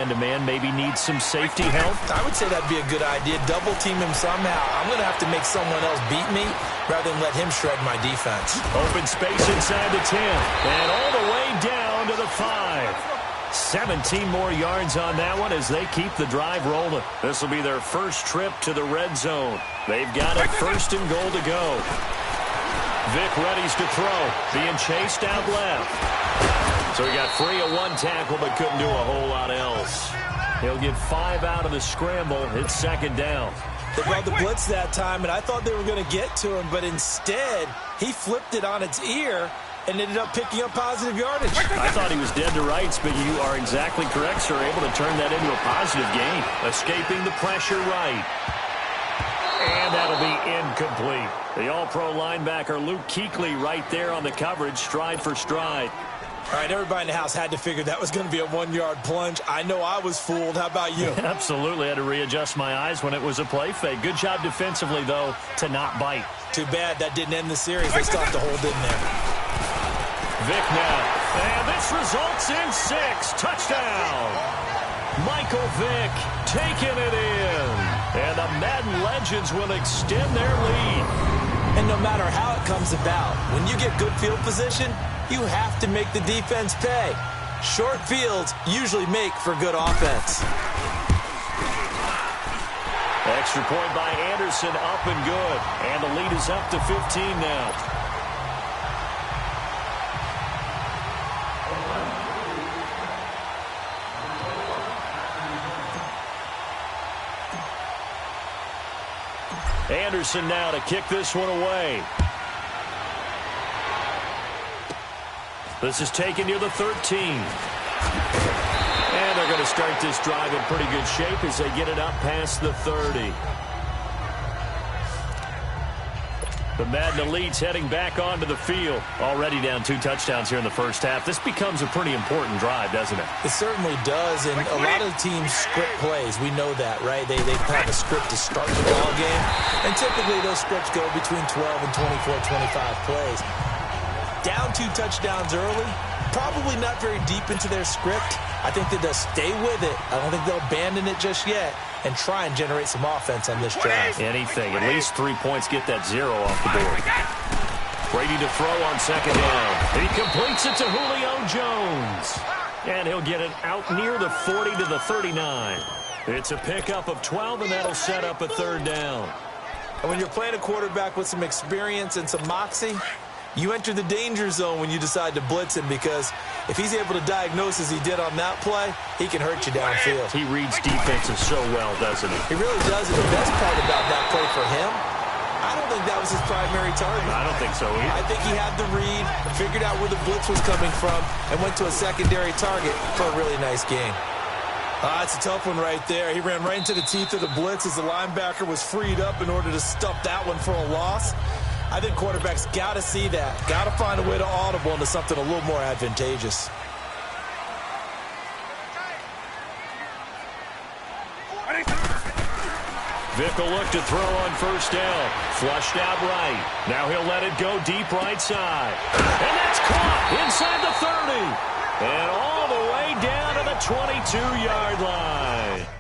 man-to-man, maybe needs some safety help? I would say that'd be a good idea. Double team him somehow. I'm going to have to make someone else beat me rather than let him shred my defense. Open space inside the 10. And all the way down to the 5. 17 more yards on that one as they keep the drive rolling. This will be their first trip to the red zone. They've got it first and goal to go. Vic readies to throw. Being chased out left. So he got free of one tackle but couldn't do a whole lot else. He'll get 5 out of the scramble. It's second down. They brought the blitz that time, and I thought they were going to get to him, but instead he flipped it on its ear and ended up picking up positive yardage. I thought he was dead to rights, but you are exactly correct, sir. Able to turn that into a positive gain. Escaping the pressure right. And that'll be incomplete. The all-pro linebacker Luke Kuechly right there on the coverage, stride for stride. All right, everybody in the house had to figure that was going to be a 1-yard plunge. I know I was fooled. How about you? Absolutely. I had to readjust my eyes when it was a play fake. Good job defensively, though, to not bite. Too bad that didn't end the series. They still have to hold in there. Vic now. And this results in 6. Touchdown. Michael Vick taking it in. And the Madden Legends will extend their lead. And no matter how it comes about, when you get good field position, you have to make the defense pay. Short fields usually make for good offense. Extra point by Anderson, up and good. And the lead is up to 15 now. Anderson now to kick this one away. This is taken near the 13. And they're going to start this drive in pretty good shape as they get it up past the 30. The Madden Elites heading back onto the field. Already down 2 touchdowns here in the first half. This becomes a pretty important drive, doesn't it? It certainly does, and a lot of teams script plays. We know that, right? They have a script to start the ball game, and typically those scripts go between 12 and 24, 25 plays. Down 2 touchdowns early, probably not very deep into their script. I think that they'll stay with it. I don't think they'll abandon it just yet and try and generate some offense on this drive. Anything. At least 3 points get that 0 off the board. Brady to throw on second down. He completes it to Julio Jones. And he'll get it out near the 40 to the 39. It's a pickup of 12, and that'll set up a third down. And when you're playing a quarterback with some experience and some moxie, you enter the danger zone when you decide to blitz him, because if he's able to diagnose as he did on that play, he can hurt you downfield. He reads defenses so well, doesn't he? He really does, and the best part about that play for him, I don't think that was his primary target. I don't think so either. I think he had the read, figured out where the blitz was coming from, and went to a secondary target for a really nice game. That's a tough one right there. He ran right into the teeth of the blitz as the linebacker was freed up in order to stuff that one for a loss. I think quarterbacks got to see that. Got to find a way to audible into something a little more advantageous. Vick will look to throw on first down. Flushed out right. Now he'll let it go deep right side. And that's caught inside the 30. And all the way down to the 22-yard line.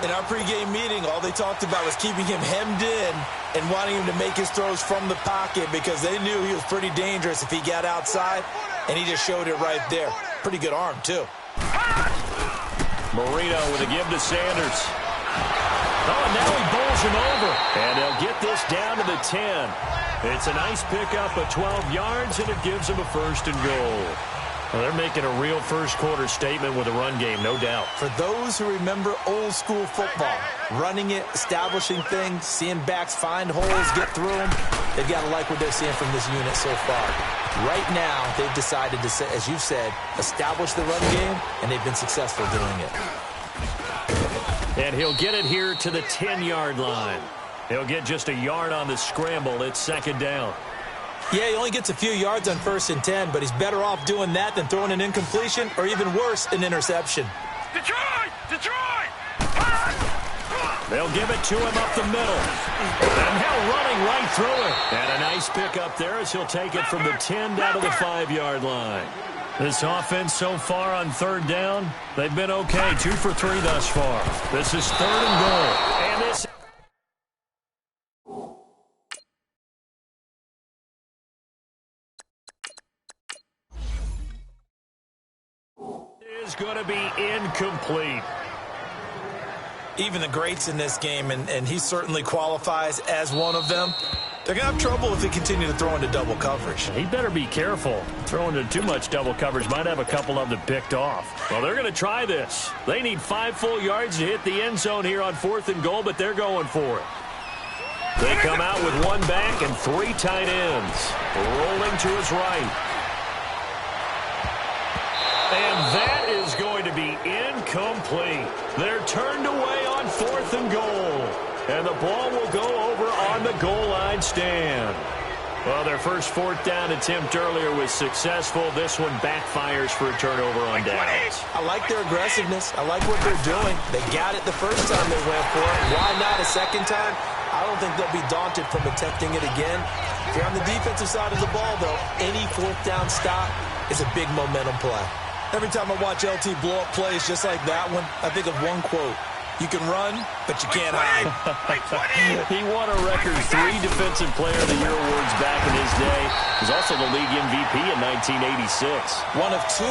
In our pregame meeting, all they talked about was keeping him hemmed in and wanting him to make his throws from the pocket because they knew he was pretty dangerous if he got outside, and he just showed it right there. Pretty good arm, too. Marino with a give to Sanders. Oh, and now he bowls him over. And they'll get this down to the 10. It's a nice pickup of 12 yards, and it gives them a 1st and goal. Well, they're making a real first-quarter statement with a run game, no doubt. For those who remember old-school football, running it, establishing things, seeing backs find holes, get through them, they've got to like what they're seeing from this unit so far. Right now, they've decided to, as you've said, establish the run game, and they've been successful doing it. And he'll get it here to the 10-yard line. He'll get just a yard on the scramble. It's 2nd down. Yeah, he only gets a few yards on 1st and 10, but he's better off doing that than throwing an incompletion or even worse, an interception. Detroit! Detroit! They'll give it to him up the middle. And now running right through it. And a nice pickup there as he'll take it from the 10 down to the 5-yard line. This offense so far on 3rd down, they've been okay. 2 for 3 thus far. This is 3rd and goal. And this is going to be incomplete. Even the greats in this game, and he certainly qualifies as one of them, they're going to have trouble if they continue to throw into double coverage. He better be careful. Throwing into too much double coverage might have a couple of them picked off. Well, they're going to try this. They need 5 full yards to hit the end zone here on 4th and goal, but they're going for it. They come out with 1 back and 3 tight ends. Rolling to his right. And that is going to be incomplete. They're turned away on 4th and goal. And the ball will go over on the goal line stand. Well, their first 4th down attempt earlier was successful. This one backfires for a turnover on downs. I like their aggressiveness. I like what they're doing. They got it the first time they went for it. Why not a second time? I don't think they'll be daunted from attempting it again. If you're on the defensive side of the ball, though, any 4th down stop is a big momentum play. Every time I watch LT blow up plays just like that one, I think of one quote. You can run, but you can't hide. He won a record 3 Defensive Player of the Year awards back in his day. He was also the league MVP in 1986. One of 2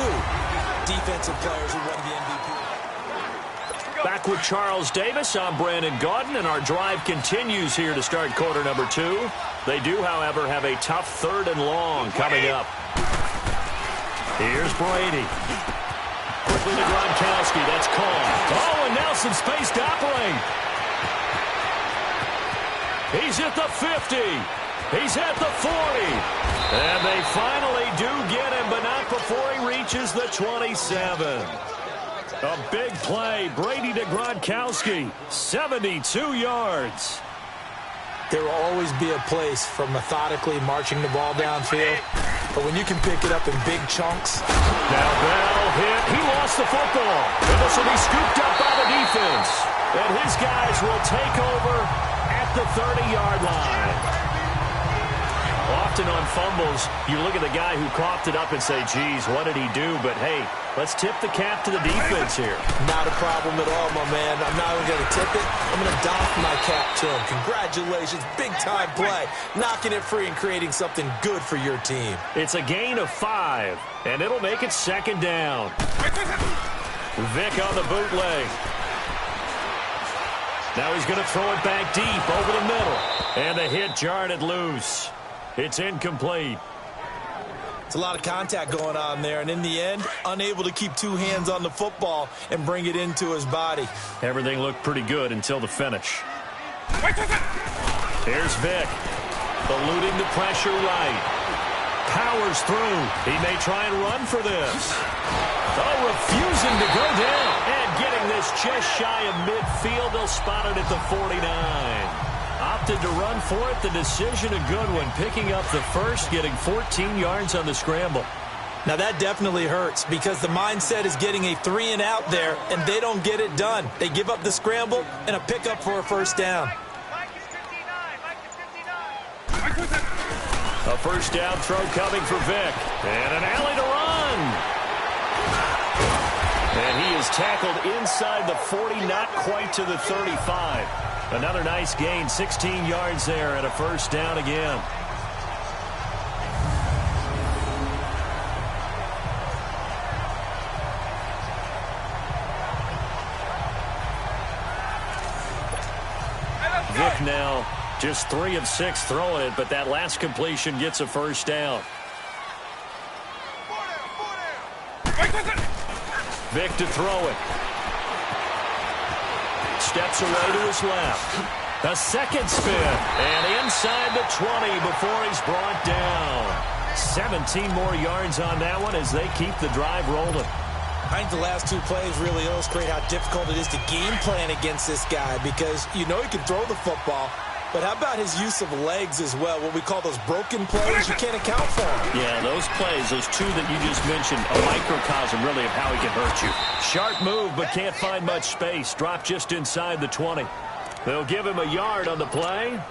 defensive players who won the MVP. Back with Charles Davis, I'm Brandon Gaudin, and our drive continues here to start quarter number 2. They do, however, have a tough 3rd and long coming up. Here's Brady. Quickly to Gronkowski. That's called. Oh, and now some space to operate. He's at the 50. He's at the 40. And they finally do get him, but not before he reaches the 27. A big play. Brady to Gronkowski. 72 yards. There will always be a place for methodically marching the ball downfield. But when you can pick it up in big chunks. Now Bell hit. He lost the football. And this will be scooped up by the defense. And his guys will take over at the 30-yard line. Often on fumbles, you look at the guy who coughed it up and say, geez, what did he do? But, hey, let's tip the cap to the defense here. Not a problem at all, my man. I'm not even going to tip it. I'm going to doff my cap to him. Congratulations. Big-time play. Knocking it free and creating something good for your team. It's a gain of 5, and it'll make it 2nd down. Vick on the bootleg. Now he's going to throw it back deep over the middle. And the hit jarred it loose. It's incomplete. It's a lot of contact going on there, and in the end, unable to keep 2 hands on the football and bring it into his body. Everything looked pretty good until the finish. Here's Vick. Eluding the pressure right. Powers through. He may try and run for this. Oh, refusing to go down. And getting this just shy of midfield. They'll spot it at the 49. Opted to run for it. The decision a good one. Picking up the first, getting 14 yards on the scramble. Now that definitely hurts because the mindset is getting a 3-and-out there, and they don't get it done. They give up the scramble and a pickup for a 1st down. A 1st down throw coming for Vick. And an alley to run. And he is tackled inside the 40, not quite to the 35. Another nice gain, 16 yards there, and a 1st down again. Vic now just 3 of 6 throwing it, but that last completion gets a first down. Vic to throw it. Steps away to his left. The second spin, and inside the 20 before he's brought down. 17 more yards on that one as they keep the drive rolling. I think the last 2 plays really illustrate how difficult it is to game plan against this guy because you know he can throw the football, but how about his use of legs as well? What we call those broken plays, you can't account for them. Yeah, those plays, those 2 that you just mentioned, a microcosm really of how he can hurt you. Sharp move, but can't find much space. Drop just inside the 20. They'll give him a yard on the play,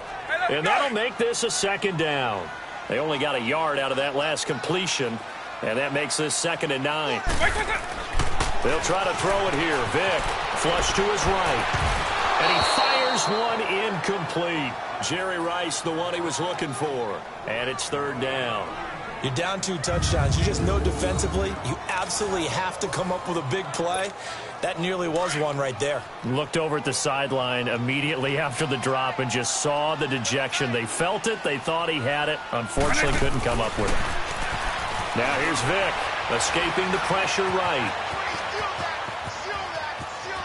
and that'll make this a second down. They only got a yard out of that last completion, and that makes this 2nd and 9. They'll try to throw it here. Vic, flush to his right. And he fires one incomplete. Jerry Rice, the one he was looking for. And it's 3rd down. You're down 2 touchdowns. You just know defensively you absolutely have to come up with a big play. That nearly was one right there. Looked over at the sideline immediately after the drop and just saw the dejection. They felt it. They thought he had it. Unfortunately, couldn't come up with it. Now here's Vic, escaping the pressure right.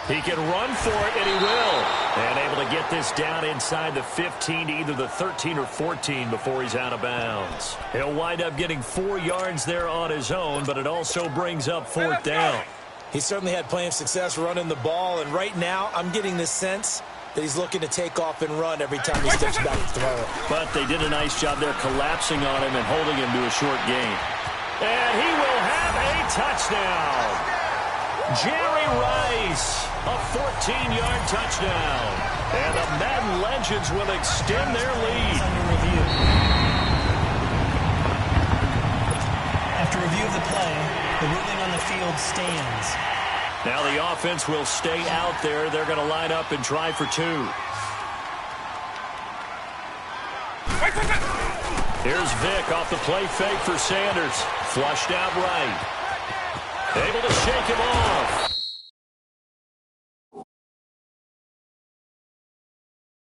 He can run for it, and he will. And able to get this down inside the 15 to either the 13 or 14 before he's out of bounds. He'll wind up getting 4 yards there on his own, but it also brings up 4th down. He certainly had plenty of success running the ball, and right now I'm getting the sense that he's looking to take off and run every time he steps back to throw it. But they did a nice job there collapsing on him and holding him to a short gain. And he will have a touchdown. Jerry Rice, a 14-yard touchdown. And the Madden Legends will extend their lead. Under review. After review of the play, the ruling on the field stands. Now the offense will stay out there. They're going to line up and try for 2. Here's Vic off the play fake for Sanders. Flushed out right. Able to shake him off.